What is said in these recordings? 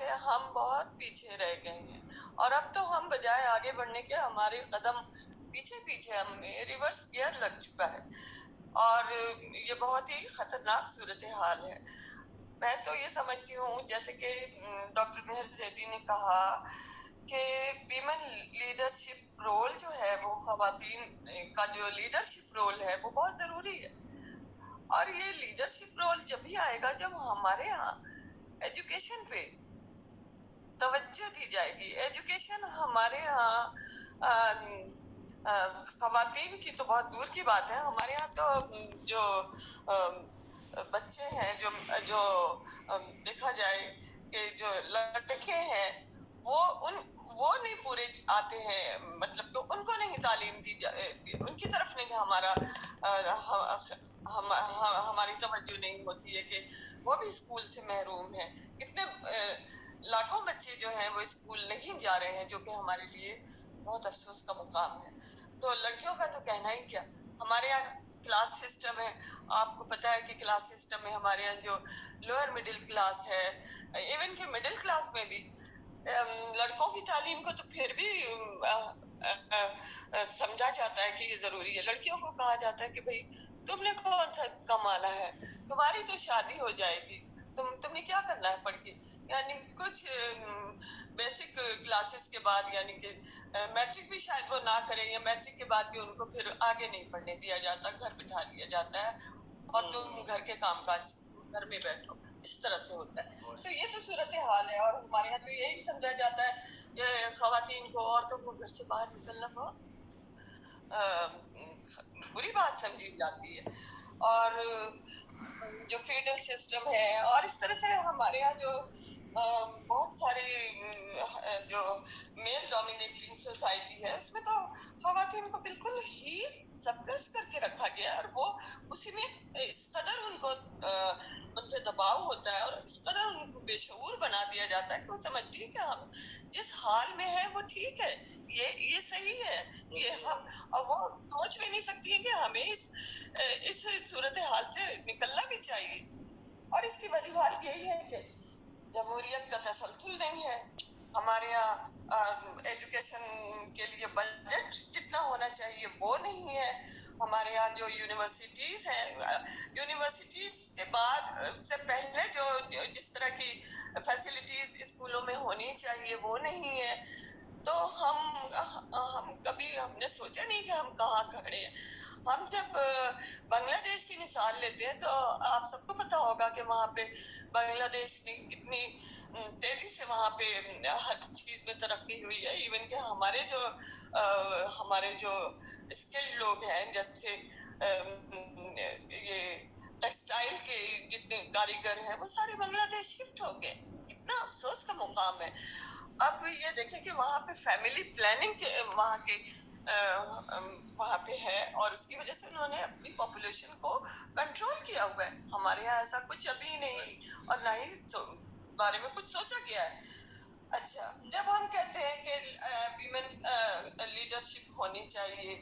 سے ہم بہت پیچھے رہ گئے ہیں، اور اب تو ہم بجائے آگے بڑھنے کے ہمارے قدم پیچھے ہم ریورس گیئر لگ چکا ہے، اور یہ بہت ہی خطرناک صورتحال ہے۔ میں تو یہ سمجھتی ہوں جیسے کہ ڈاکٹر مہر زیدی نے کہا کہ ویمن لیڈرشپ رول جو ہے، وہ خواتین کا جو لیڈرشپ رول ہے وہ بہت ضروری ہے، اور یہ لیڈرشپ رول جب بھی آئے گا جب ہمارے ہاں ایجوکیشن پہ توجہ دی جائے گی۔ ایجوکیشن ہمارے ہاں خواتین کی تو بہت دور کی بات ہے، ہمارے یہاں تو جو بچے ہیں، جو دیکھا جائے کہ جو لڑکے ہیں وہ نہیں پورے آتے ہیں، مطلب کہ ان کو نہیں تعلیم دی ان کی طرف نہیں ہماری توجہ نہیں ہوتی ہے کہ وہ بھی اسکول سے محروم ہیں۔ کتنے لاکھوں بچے جو ہیں وہ اسکول نہیں جا رہے ہیں، جو کہ ہمارے لیے بہت افسوس کا مقام ہے۔ تو لڑکیوں کا تو کہنا ہی کیا، ہمارے یہاں کلاس سسٹم ہے، آپ کو پتا ہے کہ کلاس سسٹم میں ہمارے یہاں جو لوئر مڈل کلاس ہے، ایون کہ مڈل کلاس میں بھی لڑکوں کی تعلیم کو تو پھر بھی سمجھا جاتا ہے کہ یہ ضروری ہے، لڑکیوں کو کہا جاتا ہے کہ بھئی تم نے کون سا کمانا ہے، تمہاری تو شادی ہو جائے گی، تم نے کیا کرنا ہے پڑھ کے۔ یعنی کچھ بیسک کلاسز کے بعد، یعنی کہ میٹرک بھی شاید وہ نہ کریں، یا میٹرک کے بعد بھی ان کو پھر آگے نہیں پڑھنے دیا جاتا، گھر بٹھا دیا جاتا ہے، اور تم گھر کے کام کاج گھر میں بیٹھو، اس طرح سے ہوتا ہے۔ تو یہ تو صورتحال ہے، اور ہمارے یہاں تو یہی سمجھا جاتا ہے کہ خواتین کو، عورتوں کو گھر سے باہر نکلنا بہت بری بات سمجھی جاتی ہے، اور جو فیڈل سسٹم ہے، اور اس طرح سے ہمارے یہاں جو بہت سارے جو میل ڈومینیٹنگ سوسائٹی ہے، اس میں تو خواتین کو بالکل ہی سپریس کر کے رکھا گیا ہے، اور وہ اسی میں اس قدر ان پہ دباؤ ہوتا ہے، اور اس قدر ان کو بے شعور بنا دیا جاتا ہے کہ وہ سمجھتی ہے کہ ہم جس حال میں ہے وہ ٹھیک ہے، یہ صحیح ہے، یہ ہم، اور وہ سوچ بھی نہیں سکتی ہے کہ ہمیں اس صورتحال سے نکلنا بھی چاہیے۔ اور اس کی وجوہات یہی ہے کہ جمہوریت کا تسلسل نہیں ہے، ہمارے یہاں ایجوکیشن کے لیے بجٹ جتنا ہونا چاہیے وہ نہیں ہے، ہمارے یہاں جو یونیورسٹیز ہیں، یونیورسٹیز کے بعد سے پہلے جو جس طرح کی فیسلٹیز اسکولوں میں ہونی چاہیے وہ نہیں ہے، تو ہم کبھی ہم نے سوچا نہیں کہ ہم کہاں کھڑے ہیں۔ ہم جب بنگلہ دیش کی مثال لیتے ہیں تو آپ سب کو پتا ہوگا کہ وہاں پہ بنگلہ دیش نے کتنی تیزی سے وہاں پہ ہر چیز میں ترقی ہوئی ہے، ایون کہ ہمارے جو اسکلڈ لوگ ہیں، جیسے یہ ٹیکسٹائل کے جتنے کاریگر ہیں وہ سارے بنگلہ دیش شفٹ ہو گئے، کتنا افسوس کا مقام ہے۔ اب یہ دیکھیں کہ وہاں پہ فیملی پلاننگ وہاں پہ ہے، اور اس کی وجہ سے انہوں نے اپنی پاپولیشن کو کنٹرول کیا ہوا ہے۔ ہمارے یہاں ایسا کچھ ابھی نہیں، اور نہ ہی بارے میں کچھ سوچا گیا ہے۔ اچھا، جب ہم کہتے ہیں کہ ویمن لیڈرشپ ہونی چاہیے،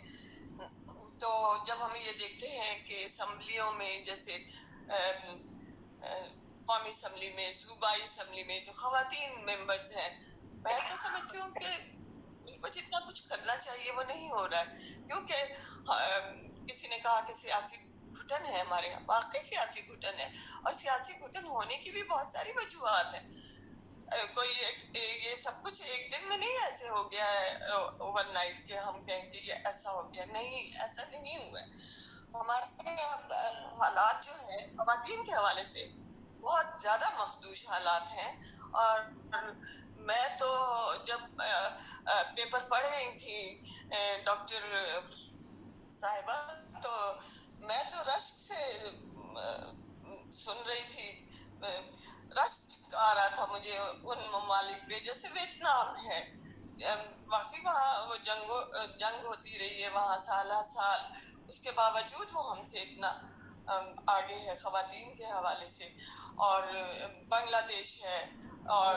تو جب ہم یہ دیکھتے ہیں کہ اسمبلیوں میں، جیسے قومی اسمبلی میں، صوبائی اسمبلی میں جو خواتین ممبرز ہیں، میں تو سمجھتی ہوں کہ ان کو جتنا کچھ کرنا چاہیے وہ نہیں ہو رہا ہے، کیونکہ کسی نے کہا کہ سیاسی گھٹن ہے ہمارے یہاں، واقعی سیاسی گھٹن ہے، اور سیاسی گھٹن ہونے کی بھی بہت ساری وجوہات ہیں۔ کوئی یہ سب کچھ ایک دن میں نہیں ایسے ہو گیا ہے اوور نائٹ کہ ہم کہیں کہ یہ ایسا ہو گیا، نہیں، ایسا نہیں ہوا ہے۔ ہمارے حالات جو ہیں خواتین کے حوالے سے بہت زیادہ مخدوش حالات ہیں، اور میں تو جب پیپر پڑھ رہی تھی ڈاکٹر صاحبہ، تو میں تو رشک سے سن رہی تھی، رشک آ رہا تھا مجھے ان ممالک پہ، جیسے ویتنام ہے، واقعی وہاں وہ جنگ ہوتی رہی ہے وہاں سالہ سال، اس کے باوجود وہ ہم سے اتنا آگے ہے خواتین کے حوالے سے، اور بنگلہ دیش ہے، اور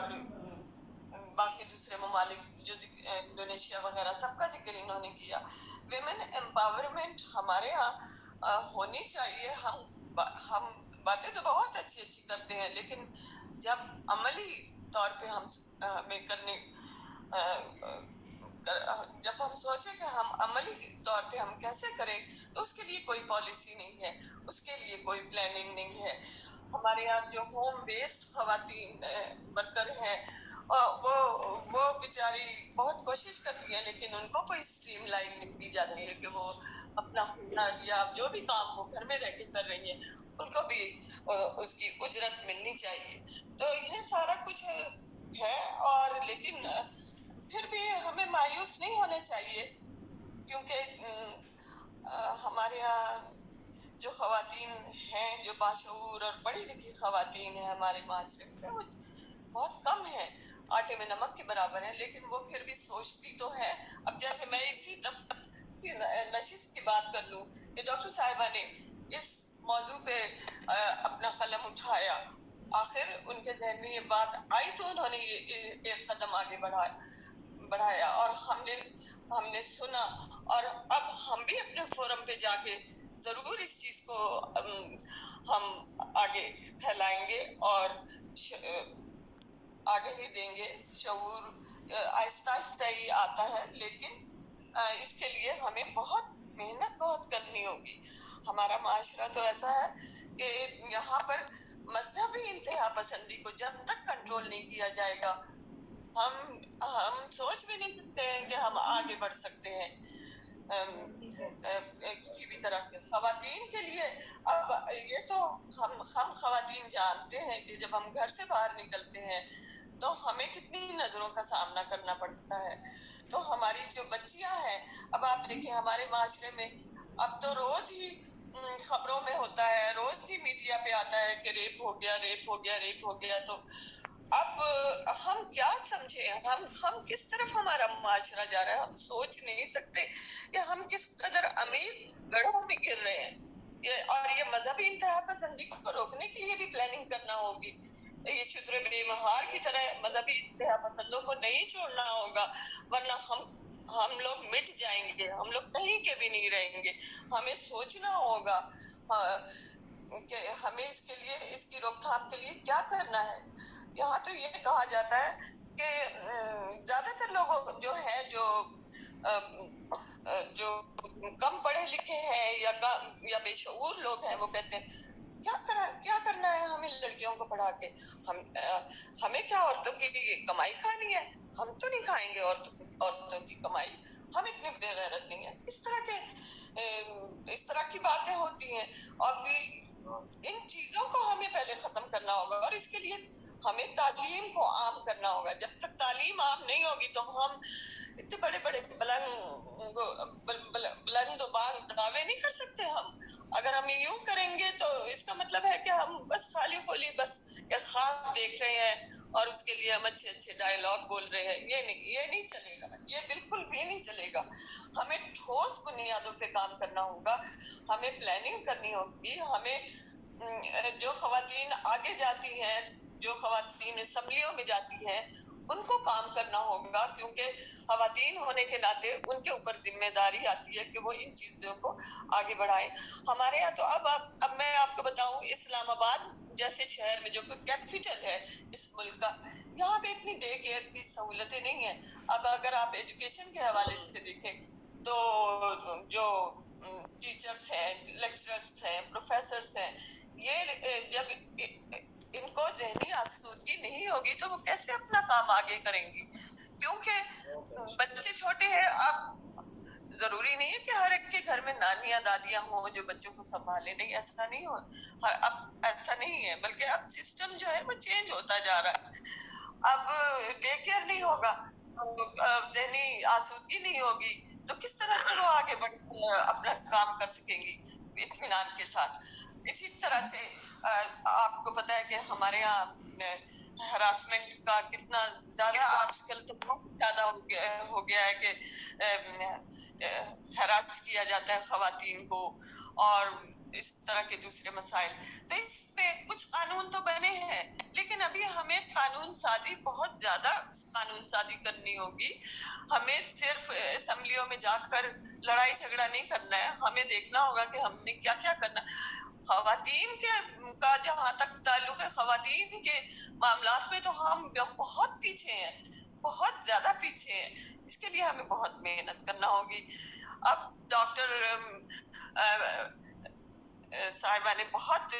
باقی دوسرے ممالک جو انڈونیشیا وغیرہ سب کا ذکر انہوں نے کیا۔ ویمن امپاورمنٹ ہمارے یہاں ہونی چاہیے، ہم باتیں تو بہت اچھی کرتے ہیں، لیکن جب عملی طور پہ ہمیں کرنے جب ہم سوچیں کہ ہم عملی طور پہ ہم کیسے کریں تو اس کے لیے کوئی پالیسی نہیں ہے، اس کے لیے کوئی پلاننگ نہیں ہے. ہمارے یہاں جو ہوم بیسڈ خواتین ورکر ہیں وہ بیچاری بہت کوشش کرتی ہیں، لیکن ان کو کوئی اسٹریم لائن نہیں دی جاتی ہے کہ وہ اپنا ہنر یا جو بھی کام وہ گھر میں رہ کے کر رہی ہیں ان کو بھی اس کی اجرت ملنی چاہیے. تو یہ سارا کچھ ہے، اور لیکن پھر بھی ہمیں مایوس نہیں ہونا چاہیے، کیونکہ ہمارے یہاں جو خواتین ہیں، جو باشعور اور پڑھی لکھی خواتین ہیں ہمارے معاشرے میں، وہ بہت کم ہیں، آٹے میں نمک کے برابر ہیں، لیکن وہ پھر بھی سوچتی تو ہے. اب جیسے میں اسی نشست کی بات کر لوں کہ ڈاکٹر صاحبہ نے اس موضوع پہ اپنا قلم اٹھایا، آخر ان کے ذہن میں یہ بات آئی تو انہوں نے یہ ایک قدم آگے بڑھایا اور ہم نے سنا، اور اب ہم بھی اپنے فورم پہ جا کے ضرور اس چیز کو ہم آگے پھیلائیں گے اور آگے ہی دیں گے. شعور آہستہ آہستہ ہی آتا ہے، لیکن اس کے لیے ہمیں محنت بہت کرنی ہوگی. ہمارا معاشرہ تو ایسا ہے کہ یہاں پر مذہبی انتہا پسندی کو جب تک کنٹرول نہیں کیا جائے گا ہم سوچ بھی نہیں سکتے ہیں کہ ہم آگے بڑھ سکتے ہیں کسی بھی طرح سے. خواتین کے لیے اب یہ تو ہم خواتین جانتے ہیں کہ جب ہم گھر سے باہر نکلتے ہیں تو ہمیں کتنی نظروں کا سامنا کرنا پڑتا ہے. تو ہماری جو بچیاں ہیں، اب آپ دیکھیں ہمارے معاشرے میں اب تو روز ہی خبروں میں ہوتا ہے، روز ہی میڈیا پہ آتا ہے کہ ریپ ہو گیا. تو اب ہم کیا سمجھے، ہم کس طرف ہمارا معاشرہ جا رہا ہے، ہم سوچ نہیں سکتے کہ ہم کس قدر امیر گڑھوں میں گر رہے ہیں. اور یہ مذہبی انتہا پسندی کو روکنے کے لیے بھی پلاننگ کرنا ہوگی. یہ چھتر بے مہار کی طرح مذہبی انتہا پسندوں کو نہیں چھوڑنا ہوگا، ورنہ ہم لوگ مٹ جائیں گے، ہم لوگ کہیں کے بھی نہیں رہیں گے. ہمیں سوچنا ہوگا کہ ہمیں اس کے لیے، اس کی روک تھام کے لیے کیا کرنا ہے. یہاں تو یہ کہا جاتا ہے کہ زیادہ تر لوگ جو ہیں جو کم پڑھے لکھے ہیں یا بے شعور لوگ ہیں، وہ کہتے ہیں کیا کرنا ہے ہمیں لڑکیوں کو پڑھا کے، ہمیں کیا عورتوں کی کمائی کھانی ہے، ہم تو نہیں کھائیں گے عورتوں کی کمائی، ہم اتنے بے غیرت نہیں ہیں. اس طرح کی باتیں ہوتی ہیں. اور بھی ان چیزوں کو ہمیں پہلے ختم کرنا ہوگا، اور اس کے لیے ہمیں تعلیم کو عام کرنا ہوگا. جب تک تعلیم عام نہیں ہوگی تو ہم اتنے بڑے بڑے بلند و بان دعوے نہیں کر سکتے. اگر ہم یوں کریں گے تو اس کا مطلب ہے کہ ہم بس خالی خالی بس ایک خواب دیکھ رہے ہیں اور اس کے لیے ہم اچھے ڈائلاگ بول رہے ہیں. یہ نہیں چلے گا، یہ بالکل بھی نہیں چلے گا. ہمیں ٹھوس بنیادوں پہ کام کرنا ہوگا، ہمیں پلاننگ کرنی ہوگی. ہمیں جو خواتین آگے جاتی ہیں، جو خواتین اسمبلیوں میں جاتی ہیں، ان کو کام کرنا ہوگا، کیونکہ خواتین ہونے کے ناطے ان کے اوپر ذمہ داری آتی ہے کہ وہ ان چیزوں کو آگے بڑھائیں. ہمارے یہاں تو اب میں آپ کو بتاؤں، اسلام آباد جیسے شہر میں جو کیپٹل ہے اس ملک کا، یہاں پہ اتنی ڈے کیئر کی سہولتیں نہیں ہیں. اب اگر آپ ایجوکیشن کے حوالے سے دیکھیں تو جو ٹیچرس ہیں، لیکچررس ہیں، پروفیسرس ہیں، یہ جب ان کو ذہنی آسودگی نہیں ہوگی تو وہ کیسے اپنا کام آگے کریں گی؟ کیونکہ بچے چھوٹے ہیں. اب ضروری نہیں ہے کہ ہر ایک کے گھر میں نانیاں دادیاں ہوں جو بچوں کو سنبھالے، نہیں، ایسا نہیں ہو، اب ایسا نہیں ہے، بلکہ اب سسٹم جو ہے وہ چینج ہوتا جا رہا ہے. اب ڈے کیئر نہیں ہوگا، ذہنی آسودگی نہیں ہوگی، تو کس طرح سے وہ آگے اپنا کام کر سکیں گی اطمینان کے ساتھ. اسی طرح سے آپ کو پتا ہے کہ ہمارے یہاں ہراسمنٹ کا کتنا زیادہ آج کل تو بہت زیادہ ہو گیا ہے کہ ہراس کیا جاتا ہے خواتین کو، اور اس طرح کے دوسرے مسائل. تو اس پہ کچھ قانون تو بنے ہیں، لیکن ابھی ہمیں قانون سازی، بہت زیادہ قانون سازی کرنی ہوگی. ہمیں صرف اسمبلیوں میں جا کر لڑائی جھگڑا نہیں کرنا ہے، ہمیں دیکھنا ہوگا کہ ہم نے کیا کیا کرنا. خواتین کا جہاں تک تعلق ہے خواتین کے معاملات میں تو ہم بہت پیچھے ہیں، بہت زیادہ پیچھے ہیں. اس کے لیے ہمیں بہت محنت کرنا ہوگی. اب ڈاکٹر صاحبہ نے بہت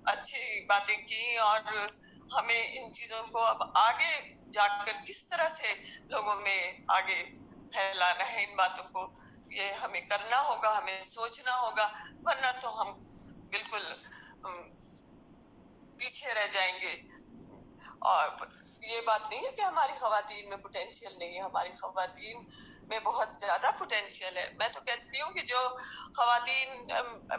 اچھی باتیں کی، اور ہمیں ان چیزوں کو اب آگے جا کر کس طرح سے لوگوں میں آگے پھیلانا ہے ان باتوں کو، یہ ہمیں کرنا ہوگا، ہمیں سوچنا ہوگا، ورنہ تو ہم بالکل پیچھے رہ جائیں گے. اور یہ بات نہیں ہے کہ ہماری خواتین میں پوٹینشیل نہیں ہے، ہماری خواتین میں بہت زیادہ پوٹینشیل ہے. میں تو کہتی ہوں کہ جو خواتین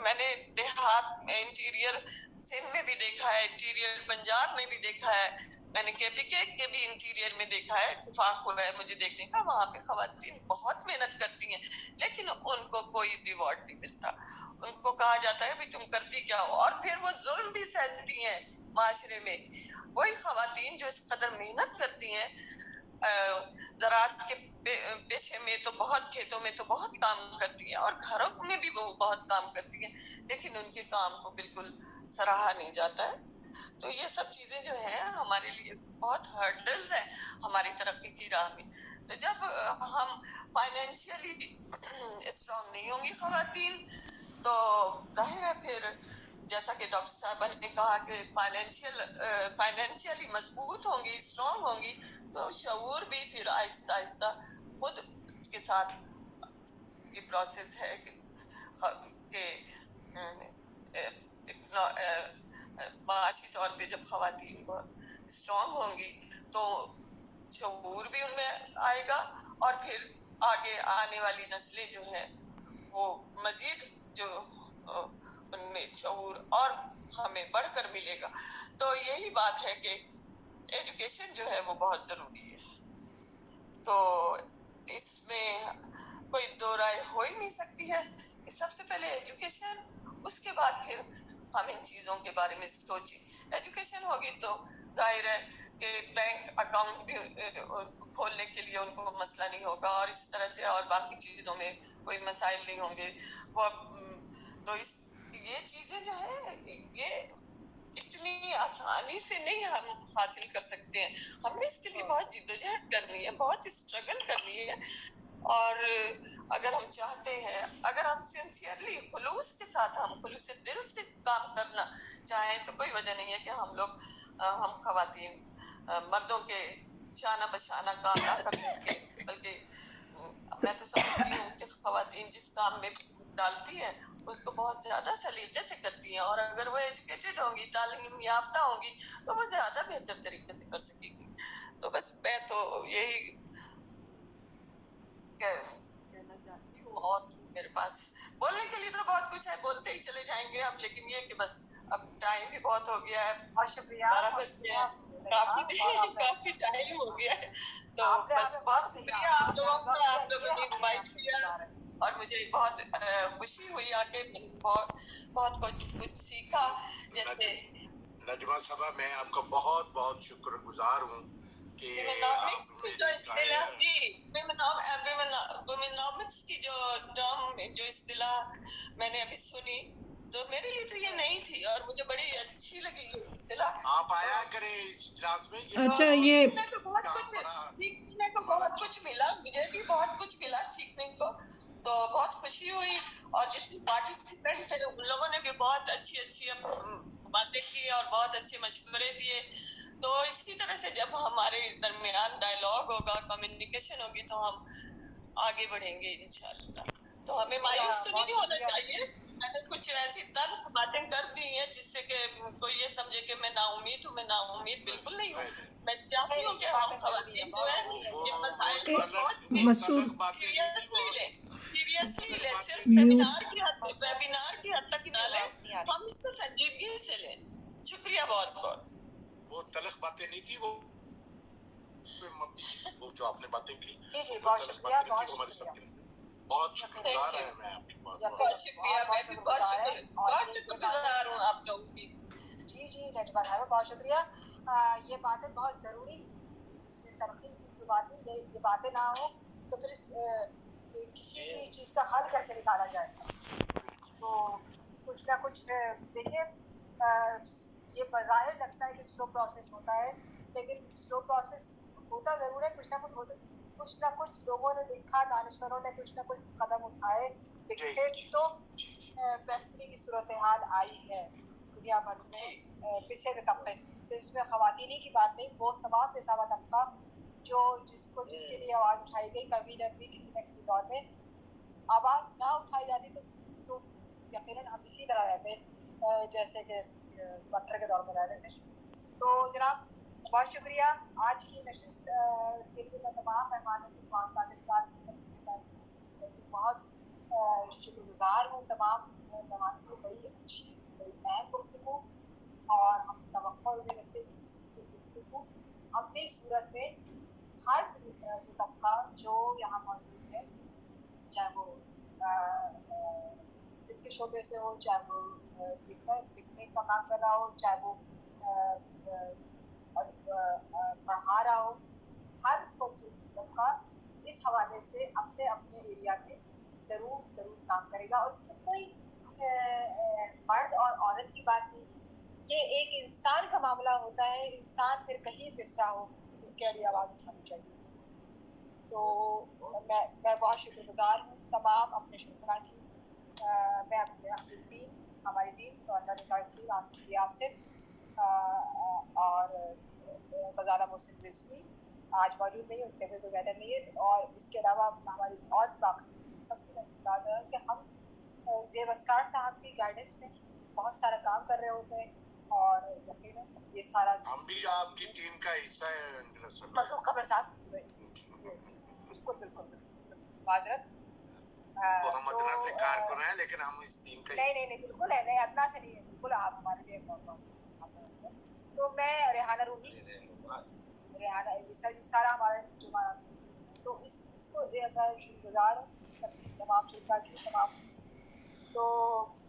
میں نے دیہات میں انٹیریئر سندھ میں بھی دیکھا ہے، انٹیریئر پنجاب میں بھی دیکھا ہے، میں نے KPK کے بھی انٹیریئر میں دیکھا ہے، اتفاق ہوا ہے مجھے دیکھنے کا. وہاں پہ خواتین بہت محنت کرتی ہیں لیکن ان کو کوئی ریوارڈ نہیں ملتا. ان کو کہا جاتا ہے بھی تم کرتی کیا ہو، اور پھر وہ ظلم بھی سہتی ہیں معاشرے میں. وہی خواتین جو اس قدر محنت کرتی ہیں زراعت کے پیشے میں تو بہت، کھیتوں میں تو بہت کام کرتی ہیں، اور گھروں میں بھی وہ بہت کام کرتی ہیں، لیکن ان کے کام کو بالکل سراہا نہیں جاتا ہے. تو یہ سب چیزیں جو ہیں ہمارے لیے بہت ہرڈلز ہیں ہماری ترقی کی راہ میں. تو جب ہم فائنینشیلی اسٹرانگ نہیں ہوں گی خواتین تو ظاہر ہے پھر جیسا کہ ڈاکٹر صاحبہ نے کہا کہ فائنینشیلی مضبوط ہوں گی، اسٹرانگ ہوں گی، تو شعور بھی پھر آہستہ آہستہ خود اس کے ساتھ یہ پروسیس ہے کہ معاشی طور پہ جب خواتین اسٹرانگ ہوں گی تو شعور بھی ان میں آئے گا، اور پھر آگے آنے والی نسلیں جو ہیں وہ مزید جو ان میں شعور اور ہمیں بڑھ کر ملے گا. تو یہی بات ہے کہ ایجوکیشن جو ہے وہ بہت ضروری ہے. تو اس میں کوئی دو رائے ہو ہی نہیں سکتی ہے. سب سے پہلے ایجوکیشن، اس کے بعد پھر ہم ان چیزوں کے بارے میں سوچیں. ایجوکیشن ہوگی تو ظاہر ہے کہ بینک اکاؤنٹ بھی کھولنے کے لیے ان کو مسئلہ نہیں ہوگا، اور اس طرح سے اور باقی چیزوں میں کوئی مسائل نہیں ہوں گے. وہ تو یہ چیزیں جو ہیں یہ اتنی آسانی سے نہیں ہم حاصل کر سکتے ہیں. ہم نے اس کے لیے بہت جدوجہد کرنی ہے، بہت اسٹرگل کرنی ہے. اور اگر ہم چاہتے ہیں، اگر ہم سنسیئرلی خلوص کے ساتھ، ہم خلوص دل سے کام کرنا چاہیں تو کوئی وجہ نہیں ہے کہ ہم خواتین مردوں کے شانہ بشانہ کام نہ کر سکیں. بلکہ میں تو سمجھتی ہوں کہ خواتین جس کام میں ڈالتی ہیں اس کو بہت زیادہ سلیقے سے کرتی ہیں، اور اگر وہ ایجوکیٹڈ ہوں گی، تعلیم یافتہ ہوں گی تو وہ زیادہ بہتر طریقے سے کر سکیں گی. تو بس میں تو یہی کہنا چاہتی ہوں. اور میرے پاس بولنے کے لیے تو بہت کچھ ہے، بولتے ہی چلے جائیں گے ہم، لیکن یہ کہ بس اب ٹائم بھی بہت ہو گیا ہے. بہت شکریہ، کافی ٹائم ہو گیا ہے. تو بس بہت شکریہ آپ لوگوں کا، آپ لوگوں نے انوائٹ کیا، اور مجھے بہت خوشی ہوئی آ کے، بہت کچھ سیکھا. جیسے نجمہ صاحبہ، میں آپ کا بہت بہت شکر گزار ہوں کہ ویمنامکس کی جو ٹرم، جو اصطلاح میں نے ابھی سنی تو میرے لیے تو یہ نہیں تھی، اور مجھے بڑی اچھی لگی یہ اصطلاح. آپ آیا کریں اجلاس میں. اچھا، یہ سیکھنے کو بہت کچھ ملا، مجھے بھی بہت کچھ ملا سیکھنے کو، تو بہت خوشی ہوئی. اور جتنے پارٹیسپینٹ تھے ان لوگوں نے بھی بہت اچھی باتیں کی اور بہت اچھے مشورے دیے. تو اسی طرح سے جب ہمارے درمیان ڈائلاگ ہوگا، کمیونیکیشن ہوگی، تو ہم آگے بڑھیں گے انشاءاللہ. تو ہمیں مایوس تو نہیں ہونا چاہیے. میں نے کچھ ایسی تلخ باتیں کر دی ہیں جس سے کہ کوئی یہ سمجھے کہ میں نا امید ہوں. میں نا امید بالکل نہیں ہوں. میں چاہتی ہوں کہ ہم خواتین جو ہے ان مسائل کو بہت سیریسلی لیں، صرف ویبینار کی حد تک نہ لیں، ہم اس کو سنجیدگی سے لیں. شکریہ بہت بہت. وہ تلخ باتیں نہیں تھی، وہ جو آپ نے باتیں کی جی بہت شکریہ، بہت شکریہ. بہت شکر گزار ہے میں آپ کی بات. بہت شکریہ، میں بھی بہت شکر گزار ہوں آپ لوگوں کی. جی نجمہ صاحبہ بہت شکریہ. یہ باتیں بہت ضروری، اس میں ترقی کی جو باتیں، یہ باتیں نہ ہوں تو پھر کسی بھی چیز کا حل کیسے نکالا جائے. تو کچھ نہ کچھ دیکھیے یہ بظاہر لگتا ہے کہ سلو پروسیس ہوتا ہے، لیکن سلو پروسیس ہوتا ضرور ہے، کچھ نہ کچھ لوگوں نے دیکھا، دانشوروں نے کچھ نہ کچھ قدم اٹھائے، لکھے تو بہتری کی صورتحال آئی ہے دنیا بھر میں پچھلے طبقے، صرف اس میں خواتین کی بات نہیں، وہ تمام پیشہ طبقہ جس کے لیے آواز اٹھائی گئی، کبھی نہ کبھی کسی نہ کسی دور میں آواز نہ اٹھائی جاتی تو یقیناً ہم اسی طرح رہتے جیسے کہ پتھر کے دور میں رہ رہے تھے. تو جناب بہت شکریہ آج کی نشست کے لیے. میں تمام مہمانوں کو بہت شکر گزار ہوں. تمام مہمانوں کو بڑی اچھی بڑی اہم گفتگو، اور ہم توقع بھی رکھتے ہیں کہ اس گفتگو اپنی صورت میں ہر طبقہ جو یہاں موجود ہے، چاہے وہ طب کے شعبے سے ہو، چاہے وہ لکھنے کا کام کر رہا ہو، چاہے وہ پڑھا رہا ہو، ہر طبقہ اس حوالے سے اپنے اپنے ایریا میں ضرور کام کرے گا. اور اس میں کوئی مرد اور عورت کی بات نہیں ہے، یہ ایک انسان کا معاملہ ہوتا ہے. انسان پھر کہیں پسرا ہو اس کے لیے آواز اٹھانی چاہیے. تو میں بہت شکر گزار ہوں تمام اپنے شرکا کی. میں اپنی ٹیم، ہماری ٹیم آپ سے اور بزارہ محسن رضوی آج موجود نہیں، ان کے تو ویدر نہیں ہے، اور اس کے علاوہ ہماری اور باقی سب کو بتا رہا ہے کہ ہم زیب اسکار صاحب کی گائیڈنس میں بہت سارا کام کر رہے ہوتے ہیں، اور یقیناً یہ سارا ہم بھی آپ کی ٹیم کا حصہ ہیں. مسعود خبر صاحب بالکل معذرت، وہ ہم ادنا سے کارکن ہیں، لیکن ہم اس ٹیم کا نہیں بالکل ہے، نہیں ادنا سے نہیں ہے، بالکل آپ ہمارے لیے. تو میں ریحانہ روحی، سارا ہمارا جماعت، تو اس کو شکر گزار ہوں تمام شرکا کی تمام. تو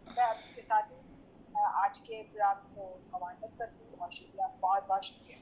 میں اب اس کے ساتھ ہی آج کے پروگرام کو کمانڈ کرتی ہوں. بہت شکریہ، بہت شکریہ.